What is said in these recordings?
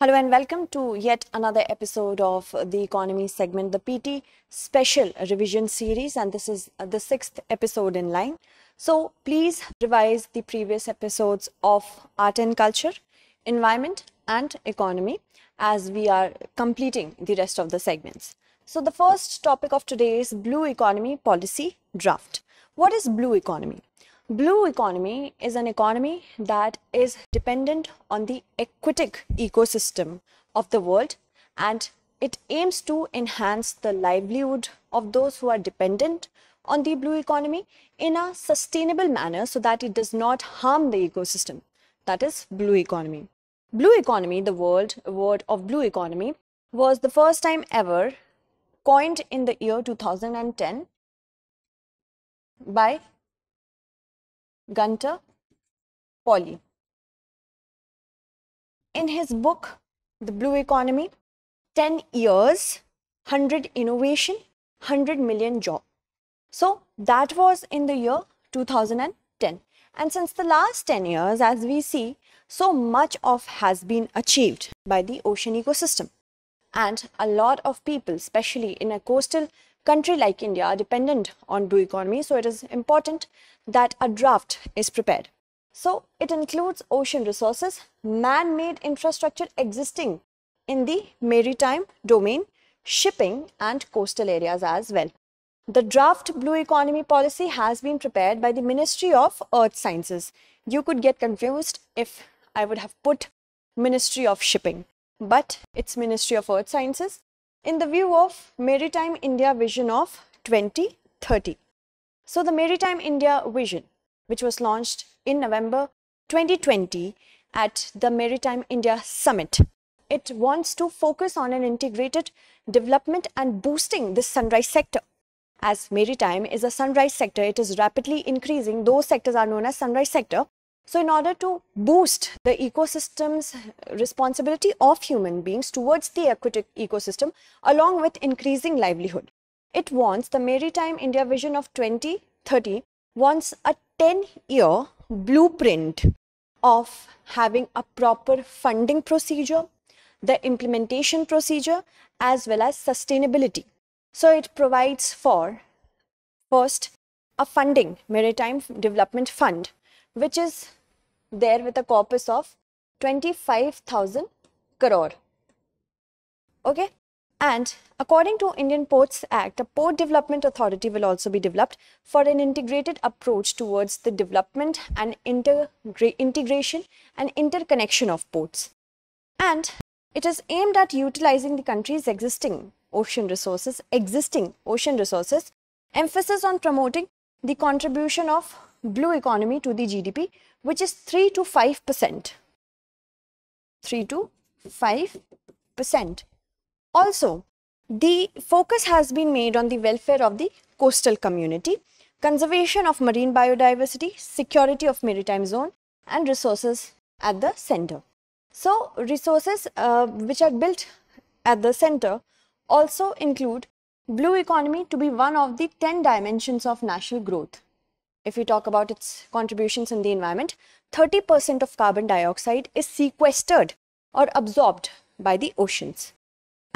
Hello and welcome to yet another episode of the economy segment, the PT special revision series, and this is the 6th episode in line. So please revise the previous episodes of art and culture, environment and economy as we are completing the rest of the segments. So the first topic of today is Blue Economy Policy Draft. What is blue economy? Blue economy is an economy that is dependent on the aquatic ecosystem of the world, and it aims to enhance the livelihood of those who are dependent on the blue economy in a sustainable manner so that it does not harm the ecosystem. That is blue economy. Blue economy, the word of blue economy, was the first time ever coined in the year 2010 by Gunter Pauli. In his book, The Blue Economy, 10 years, 100 innovation, 100 million job. So that was in the year 2010. And since the last 10 years, as we see, so much of has been achieved by the ocean ecosystem. And a lot of people, especially in a coastal country like India, are dependent on blue economy. So it is important that a draft is prepared. So it includes ocean resources, man-made infrastructure existing in the maritime domain, shipping and coastal areas as well. The draft blue economy policy has been prepared by the Ministry of Earth Sciences. You could get confused if I would have put Ministry of Shipping, but it's Ministry of Earth Sciences in the view of Maritime India Vision of 2030. So the Maritime India Vision, which was launched in November 2020 at the Maritime India Summit, it wants to focus on an integrated development and boosting the sunrise sector. As maritime is a sunrise sector, it is rapidly increasing. Those sectors are known as sunrise sector. So in order to boost the ecosystem's responsibility of human beings towards the aquatic ecosystem, along with increasing livelihood, it wants the Maritime India Vision of 2030 wants a 10-year blueprint of having a proper funding procedure, the implementation procedure, as well as sustainability. So it provides for, first, a funding, Maritime Development Fund, which is there with a corpus of 25,000 crore. Okay. And according to Indian Ports Act, a Port Development Authority will also be developed for an integrated approach towards the development and integration and interconnection of ports. And it is aimed at utilizing the country's existing ocean resources, emphasis on promoting the contribution of blue economy to the GDP, which is 3 to 5%. 3 to 5%. Also, the focus has been made on the welfare of the coastal community, conservation of marine biodiversity, security of maritime zone, and resources at the center. So, resources which are built at the center also include blue economy to be one of the 10 dimensions of national growth. If we talk about its contributions in the environment, 30% of carbon dioxide is sequestered or absorbed by the oceans.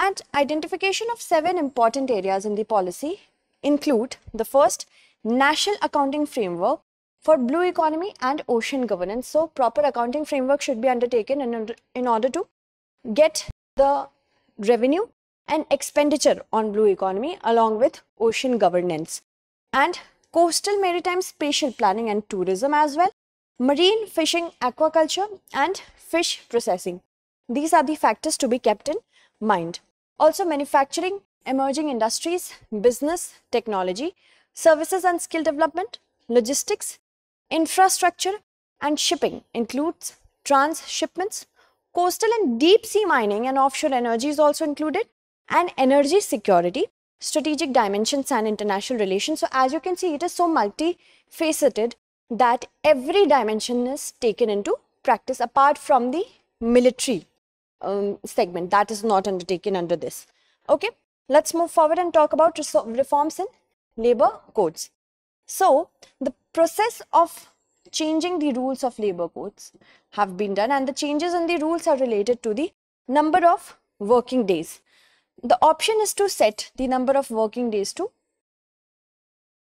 And identification of 7 important areas in the policy include the first, National Accounting Framework for Blue Economy and Ocean Governance. So proper accounting framework should be undertaken in order to get the revenue and expenditure on blue economy along with ocean governance. And coastal maritime spatial planning and tourism as well, marine fishing, aquaculture and fish processing. These are the factors to be kept in mind. Also manufacturing, emerging industries, business, technology, services and skill development, logistics, infrastructure and shipping includes transshipments, coastal and deep sea mining and offshore energy is also included, and energy security, strategic dimensions and international relations. So as you can see, it is so multifaceted that every dimension is taken into practice apart from the military segment that is not undertaken under this. Okay, let's move forward and talk about reforms in labor codes. So the process of changing the rules of labor codes have been done, and the changes in the rules are related to the number of working days. The option is to set the number of working days to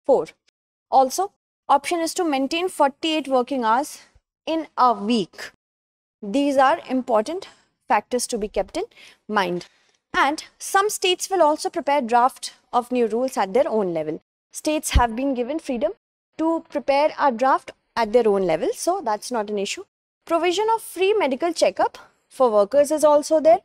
4. Also, option is to maintain 48 working hours in a week. These are important factors to be kept in mind. And some states will also prepare draft of new rules at their own level. States have been given freedom to prepare a draft at their own level, so that's not an issue. Provision of free medical checkup for workers is also there,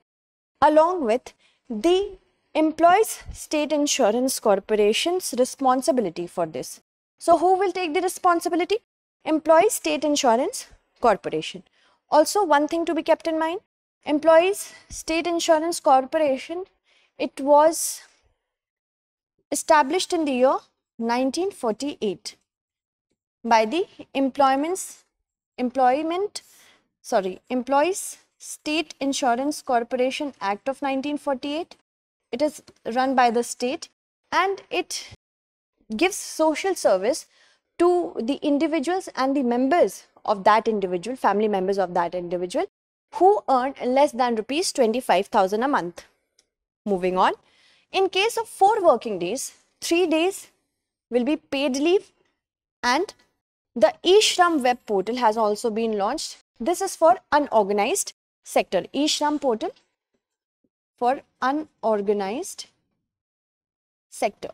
along with the employees' state insurance corporation's responsibility for this. So who will take the responsibility? Employees State Insurance Corporation. Also, one thing to be kept in mind, Employees State Insurance Corporation, it was established in the year 1948 by the Employees State Insurance Corporation Act of 1948. It is run by the state and it gives social service to the individuals and the members of that individual, family members of that individual, who earn less than rupees 25,000 a month. Moving on, in case of 4 working days, 3 days will be paid leave, and the eShram web portal has also been launched. This is for unorganized sector. eShram portal for unorganized sector.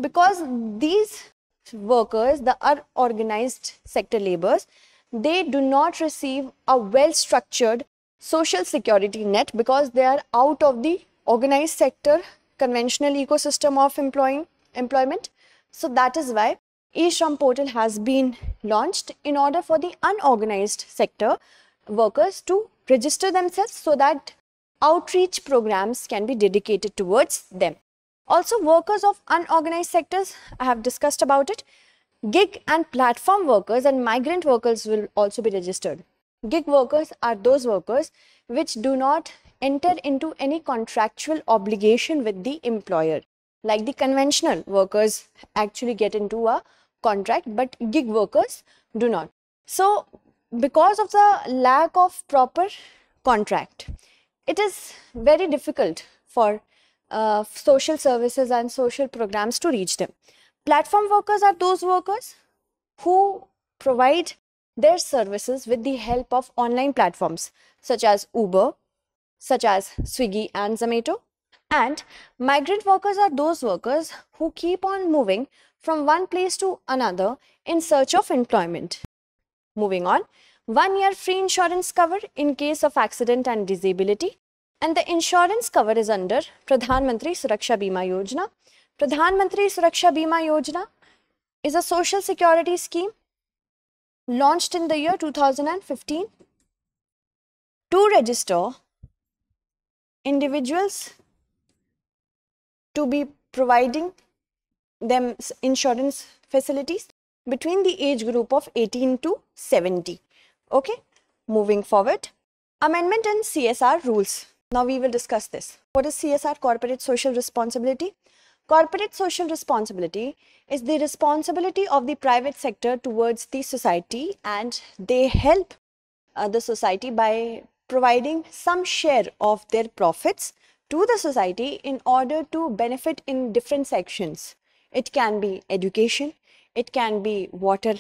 Because these workers, the unorganized sector laborers, they do not receive a well-structured social security net because they are out of the organized sector conventional ecosystem of employment. So that is why eShram portal has been launched in order for the unorganized sector workers to register themselves so that outreach programs can be dedicated towards them. Also, workers of unorganized sectors, I have discussed about it. Gig and platform workers and migrant workers will also be registered. Gig workers are those workers which do not enter into any contractual obligation with the employer. Like the conventional workers actually get into a contract, but gig workers do not. So, because of the lack of proper contract, it is very difficult for social services and social programs to reach them. Platform workers are those workers who provide their services with the help of online platforms such as Uber, such as Swiggy and Zomato. And migrant workers are those workers who keep on moving from one place to another in search of employment. Moving on, 1 year free insurance cover in case of accident and disability. And the insurance cover is under Pradhan Mantri Suraksha Bima Yojana. Pradhan Mantri Suraksha Bima Yojana is a social security scheme launched in the year 2015 to register individuals to be providing them insurance facilities between the age group of 18 to 70. Okay, moving forward, amendment in CSR rules. Now we will discuss this. What is CSR? Corporate Social Responsibility. Corporate social responsibility is the responsibility of the private sector towards the society, and they help the society by providing some share of their profits to the society in order to benefit in different sections. It can be education, it can be water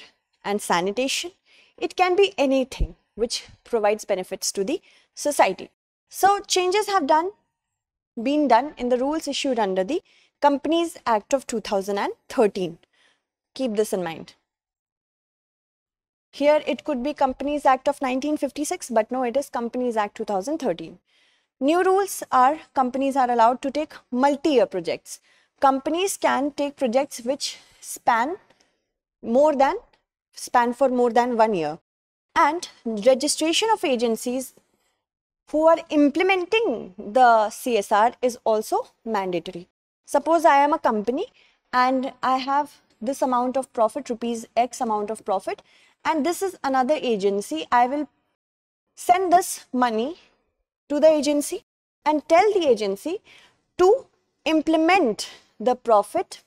and sanitation, it can be anything which provides benefits to the society. So changes have been done in the rules issued under the Companies Act of 2013. Keep this in mind. Here it could be Companies Act of 1956, but no, it is Companies Act 2013. New rules are companies are allowed to take multi-year projects. Companies can take projects which span for more than 1 year. And registration of agencies who are implementing the CSR is also mandatory. Suppose I am a company and I have this amount of profit, rupees X amount of profit, and this is another agency. I will send this money to the agency and tell the agency to implement the profit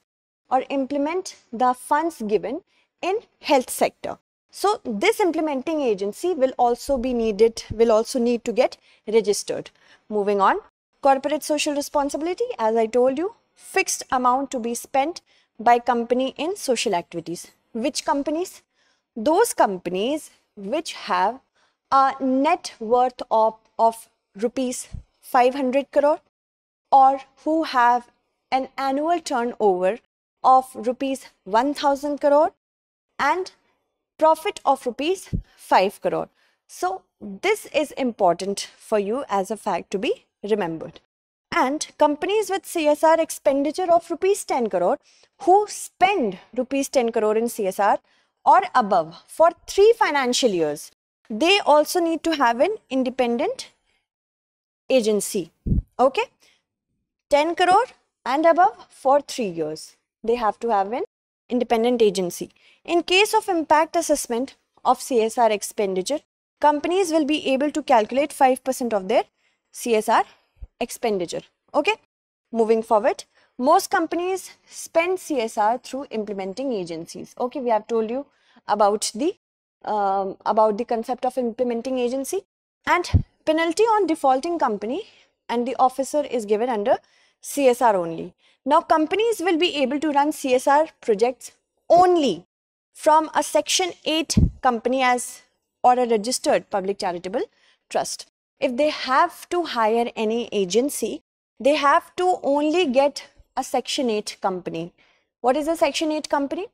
or implement the funds given in health sector. So this implementing agency will also need to get registered. Moving on, corporate social responsibility, as I told you, fixed amount to be spent by company in social activities. Which companies? Those companies which have a net worth of rupees 500 crore or who have an annual turnover of rupees 1000 crore and profit of rupees 5 crore. So this is important for you as a fact to be remembered. And companies with CSR expenditure of rupees 10 crore who spend rupees 10 crore in CSR or above for 3 financial years, they also need to have an independent agency. Okay, 10 crore and above for 3 years, they have to have an independent agency. In case of impact assessment of CSR expenditure, companies will be able to calculate 5% of their CSR expenditure. Okay, moving forward, most companies spend CSR through implementing agencies. Okay, we have told you about the concept of implementing agency, and penalty on defaulting company and the officer is given under CSR only. Now companies will be able to run CSR projects only from a Section 8 company as or a registered public charitable trust. If they have to hire any agency, they have to only get a Section 8 company. What is a Section 8 company?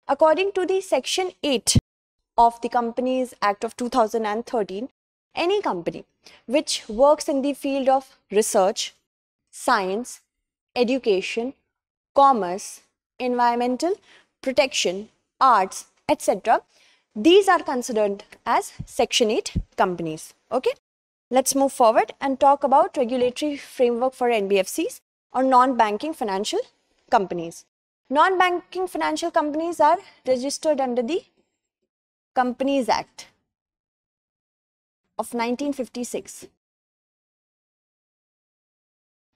According to the Section 8 of the Companies Act of 2013, any company which works in the field of research, science, education, commerce, environmental protection, arts, etc., these are considered as Section 8 companies. Okay, let's move forward and talk about regulatory framework for NBFCs or non-banking financial companies. Non-banking financial companies are registered under the Companies Act of 1956.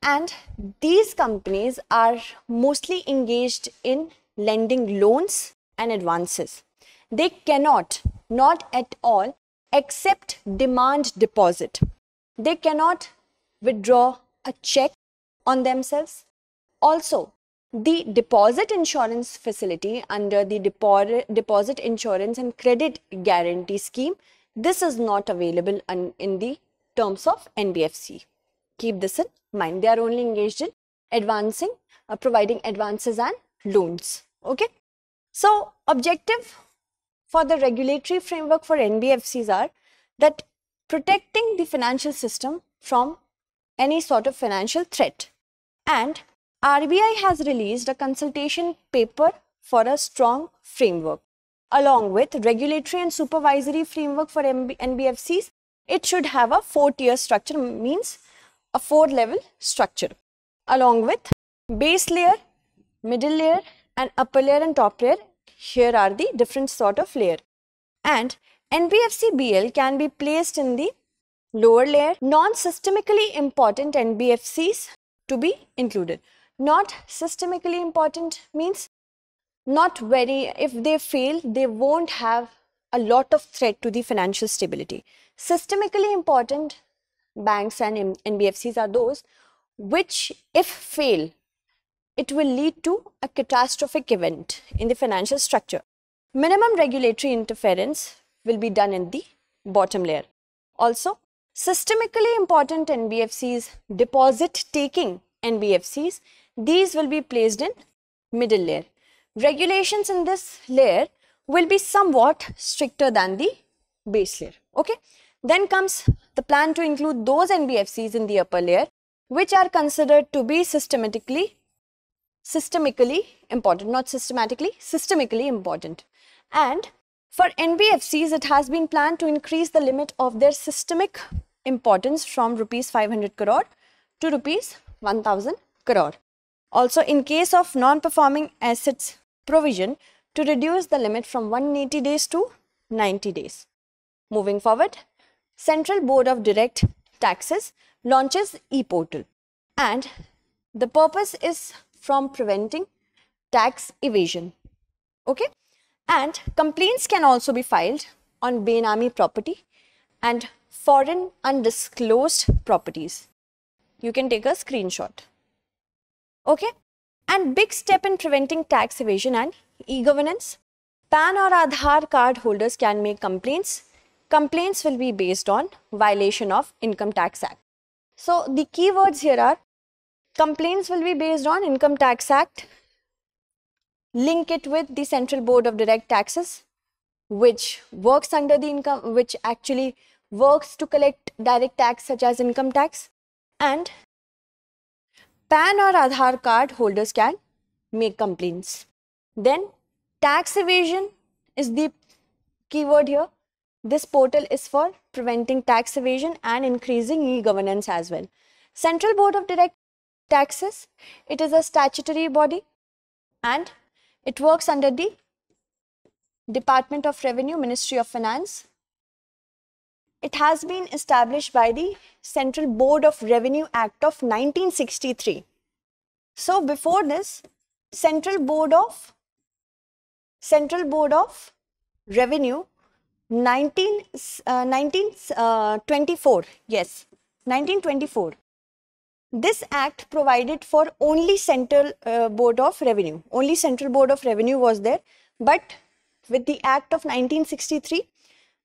And these companies are mostly engaged in lending loans and advances. They cannot, not at all, accept demand deposit. They cannot withdraw a check on themselves. Also, the deposit insurance facility under the deposit insurance and credit guarantee scheme, this is not available in the terms of NBFC. Keep this in mind. They are only engaged in advancing, providing advances and loans. Okay. So objective for the regulatory framework for NBFCs are that protecting the financial system from any sort of financial threat. And RBI has released a consultation paper for a strong framework. Along with regulatory and supervisory framework for NBFCs, it should have a 4-tier structure, means a 4-level structure, along with base layer, middle layer and upper layer and top layer. Here are the different sort of layer. And NBFC BL can be placed in the lower layer. Non-systemically important NBFCs to be included. Not systemically important means not very, if they fail, they won't have a lot of threat to the financial stability. Systemically important banks and NBFCs are those which, if fail, it will lead to a catastrophic event in the financial structure. Minimum regulatory interference will be done in the bottom layer. Also, systemically important NBFCs, deposit taking NBFCs, these will be placed in middle layer. Regulations in this layer will be somewhat stricter than the base layer. Okay. Then comes the plan to include those NBFCs in the upper layer which are considered to be systemically important, not systematically, systemically important. And for NBFCs, it has been planned to increase the limit of their systemic importance from rupees 500 crore to rupees 1000 crore. Also, in case of non-performing assets provision, to reduce the limit from 180 days to 90 days. Moving forward, Central Board of Direct Taxes launches e-portal, and the purpose is from preventing tax evasion. Okay. And complaints can also be filed on Benami property and foreign undisclosed properties. You can take a screenshot. Okay? And big step in preventing tax evasion and e-governance. PAN or Aadhaar card holders can make complaints. Complaints will be based on violation of Income Tax Act. So the keywords here are complaints will be based on Income Tax Act. Link it with the Central Board of Direct Taxes, which works under the income, which actually works to collect direct tax such as income tax. And PAN or Aadhaar card holders can make complaints. Then tax evasion is the keyword here. This portal is for preventing tax evasion and increasing e-governance as well. Central Board of Direct Taxes, it is a statutory body and it works under the Department of Revenue, Ministry of Finance. It has been established by the Central Board of Revenue Act of 1963. So before this, Central Board of Revenue 1924, yes, 1924. This act provided for only Central Board of Revenue. Only Central Board of Revenue was there. But with the Act of 1963,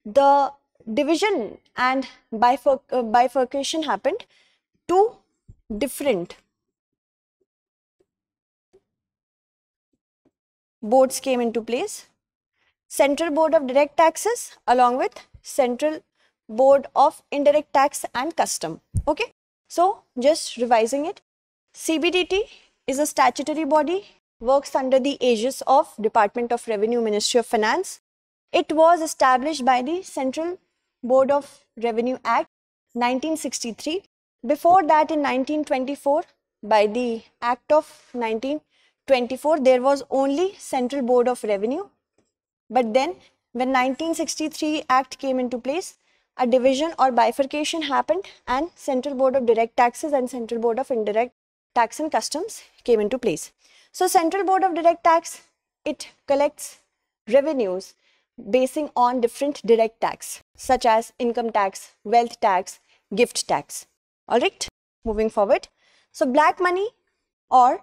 the division and bifurcation happened. Two different boards came into place. Central Board of Direct Taxes along with Central Board of Indirect Tax and Custom. Okay. So just revising it. CBDT is a statutory body, works under the aegis of Department of Revenue, Ministry of Finance. It was established by the Central Board of Revenue Act 1963. Before that, in 1924, by the Act of 1924, there was only Central Board of Revenue. But then when 1963 Act came into place, a division or bifurcation happened and Central Board of Direct Taxes and Central Board of Indirect Tax and Customs came into place. So Central Board of Direct Tax, it collects revenues basing on different direct tax such as income tax, wealth tax, gift tax. Alright, moving forward. So black money or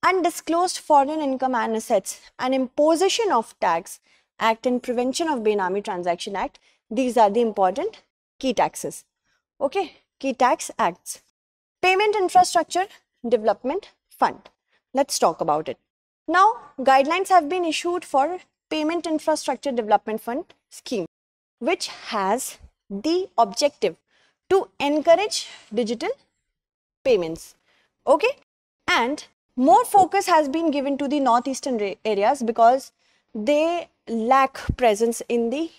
undisclosed foreign income and assets and imposition of tax Act and Prevention of Benami Transaction Act. These are the important key taxes. Okay, key tax acts. Payment Infrastructure Development Fund. Let's talk about it. Now, guidelines have been issued for Payment Infrastructure Development Fund scheme, which has the objective to encourage digital payments. Okay, and more focus has been given to the northeastern areas because they lack presence in the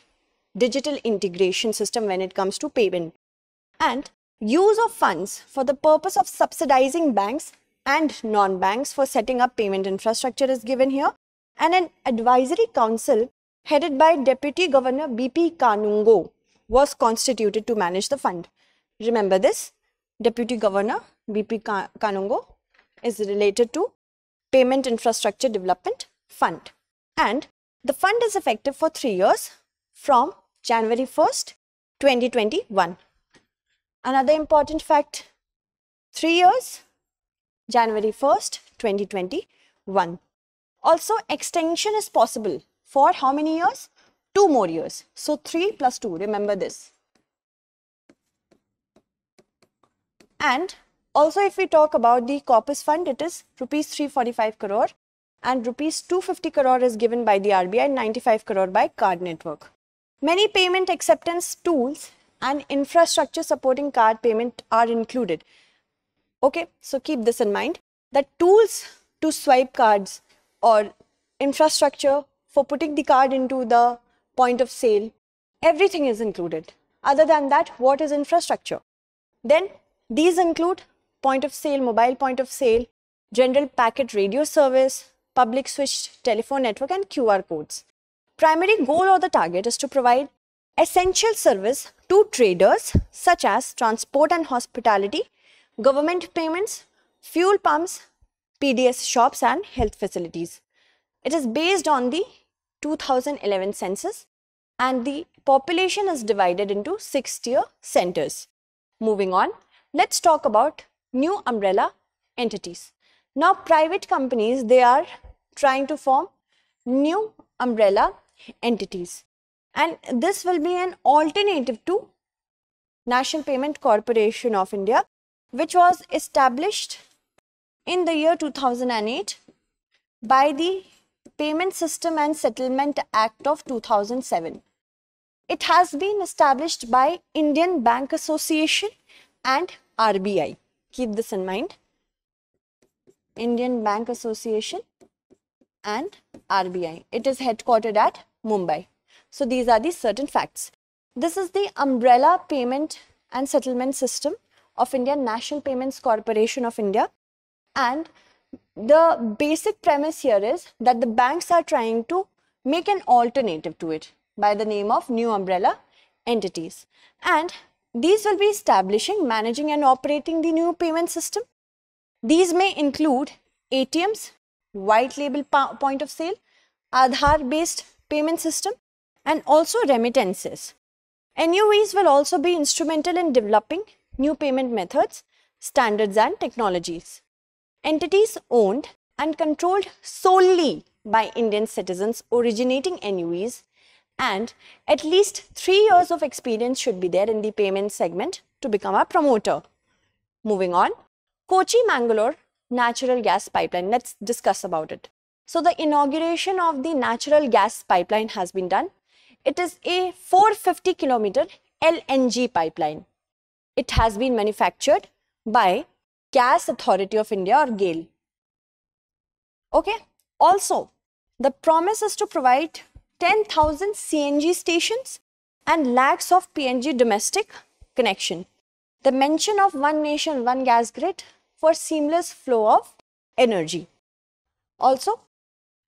digital integration system when it comes to payment. And use of funds for the purpose of subsidizing banks and non-banks for setting up payment infrastructure is given here, and an advisory council headed by Deputy Governor B.P. Kanungo was constituted to manage the fund. Remember this, Deputy Governor B.P. Kanungo is related to Payment Infrastructure Development Fund, and the fund is effective for 3 years from January 1st, 2021. Another important fact, 3 years, January 1st, 2021. Also, extension is possible for how many years? 2 more years. So, 3 plus 2, remember this. And also, if we talk about the corpus fund, it is rupees 345 crore and rupees 250 crore is given by the RBI and 95 crore by card network. Many payment acceptance tools and infrastructure supporting card payment are included. Okay, so keep this in mind, that tools to swipe cards or infrastructure for putting the card into the point of sale, everything is included. Other than that, what is infrastructure? Then these include point of sale, mobile point of sale, general packet radio service, public switched telephone network and QR codes. Primary goal or the target is to provide essential service to traders such as transport and hospitality, government payments, fuel pumps, PDS shops and health facilities. It is based on the 2011 census, and the population is divided into 6-tier centers. Moving on, let's talk about new umbrella entities. Now, private companies, they are trying to form new umbrella entities, and this will be an alternative to National Payment Corporation of India, which was established in the year 2008 by the Payment System and Settlement Act of 2007. It has been established by Indian Bank Association and RBI. Keep this in mind. Indian Bank Association and RBI. It is headquartered at Mumbai. So these are the certain facts. This is the umbrella payment and settlement system of India, National Payments Corporation of India. And the basic premise here is that the banks are trying to make an alternative to it by the name of new umbrella entities. And these will be establishing, managing and operating the new payment system. These may include ATMs, white label point of sale, Aadhaar based payment system, and also remittances. NUEs will also be instrumental in developing new payment methods, standards and technologies. Entities owned and controlled solely by Indian citizens originating NUEs, and at least 3 years of experience should be there in the payment segment to become a promoter. Moving on, Kochi-Mangalore natural gas pipeline. Let's discuss about it. So the inauguration of the natural gas pipeline has been done. It is a 450 kilometer LNG pipeline. It has been manufactured by Gas Authority of India or GAIL. Okay. Also, the promise is to provide 10,000 CNG stations and lakhs of PNG domestic connection. The mention of one nation, one gas grid for seamless flow of energy. Also,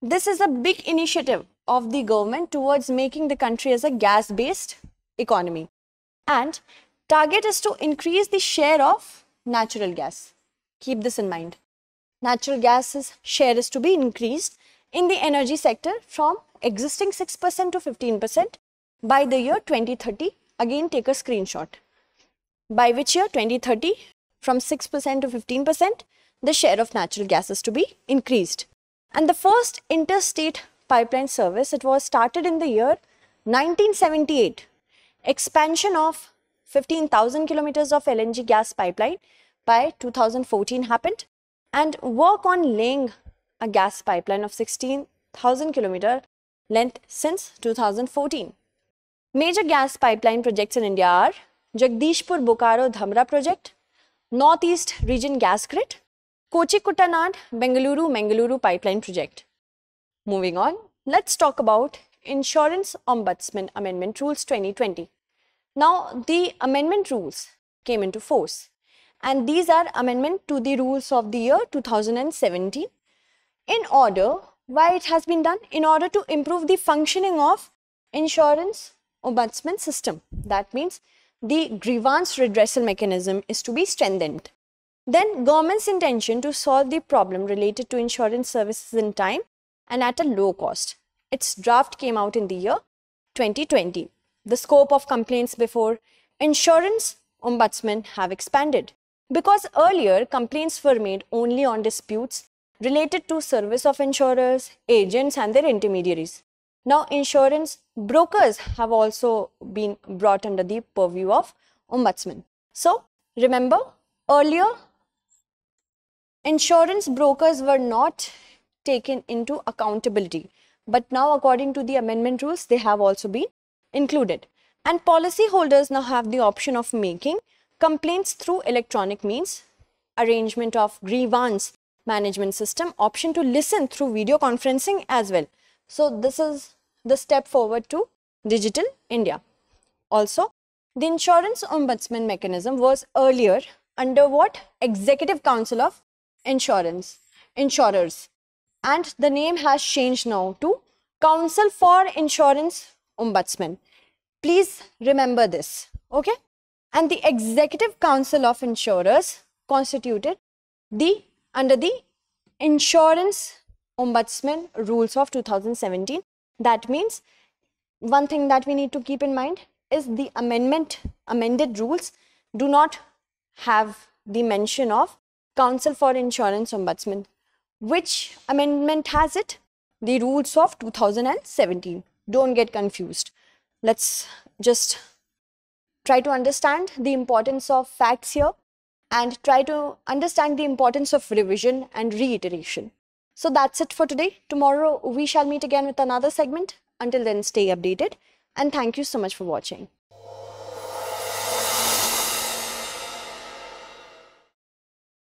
this is a big initiative of the government towards making the country as a gas-based economy. And target is to increase the share of natural gas. Keep this in mind. Natural gas's share is to be increased in the energy sector from existing 6% to 15% by the year 2030. Again, take a screenshot. By which year? 2030, from 6% to 15%, the share of natural gas is to be increased. And the first interstate pipeline service, it was started in the year 1978. Expansion of 15,000 kilometers of LNG gas pipeline by 2014 happened, and work on laying a gas pipeline of 16,000 kilometer length since 2014. Major gas pipeline projects in India are Jagdishpur-Bokaro-Dhamra project, Northeast Region Gas Grid, Kochi-Kuttanad, Bengaluru pipeline project. Moving on, let's talk about Insurance Ombudsman Amendment Rules 2020. Now, the amendment rules came into force, and these are amendment to the rules of the year 2017. In order, why it has been done? In order to improve the functioning of Insurance Ombudsman system. That means the grievance redressal mechanism is to be strengthened. Then government's intention to solve the problem related to insurance services in time and at a low cost. Its draft came out in the year 2020. The scope of complaints before Insurance Ombudsman have expanded, because earlier complaints were made only on disputes related to service of insurers, agents and their intermediaries. Now, insurance brokers have also been brought under the purview of Ombudsman. So, remember, earlier insurance brokers were not taken into accountability, but now according to the amendment rules, they have also been included. And policyholders now have the option of making complaints through electronic means, arrangement of grievance management system, option to listen through video conferencing as well. So this is the step forward to Digital India. Also, the Insurance Ombudsman mechanism was earlier under what? Executive Council of Insurers. And the name has changed now to Council for Insurance Ombudsman. Please remember this, okay? And the Executive Council of Insurers constituted under the Insurance Ombudsman rules of 2017, That means one thing that we need to keep in mind is the amended rules do not have the mention of Council for Insurance Ombudsman. Which amendment has it? The rules of 2017. Don't get confused. Let's just try to understand the importance of facts here and try to understand the importance of revision and reiteration. So that's it for today. Tomorrow we shall meet again with another segment. Until then, stay updated and thank you so much for watching.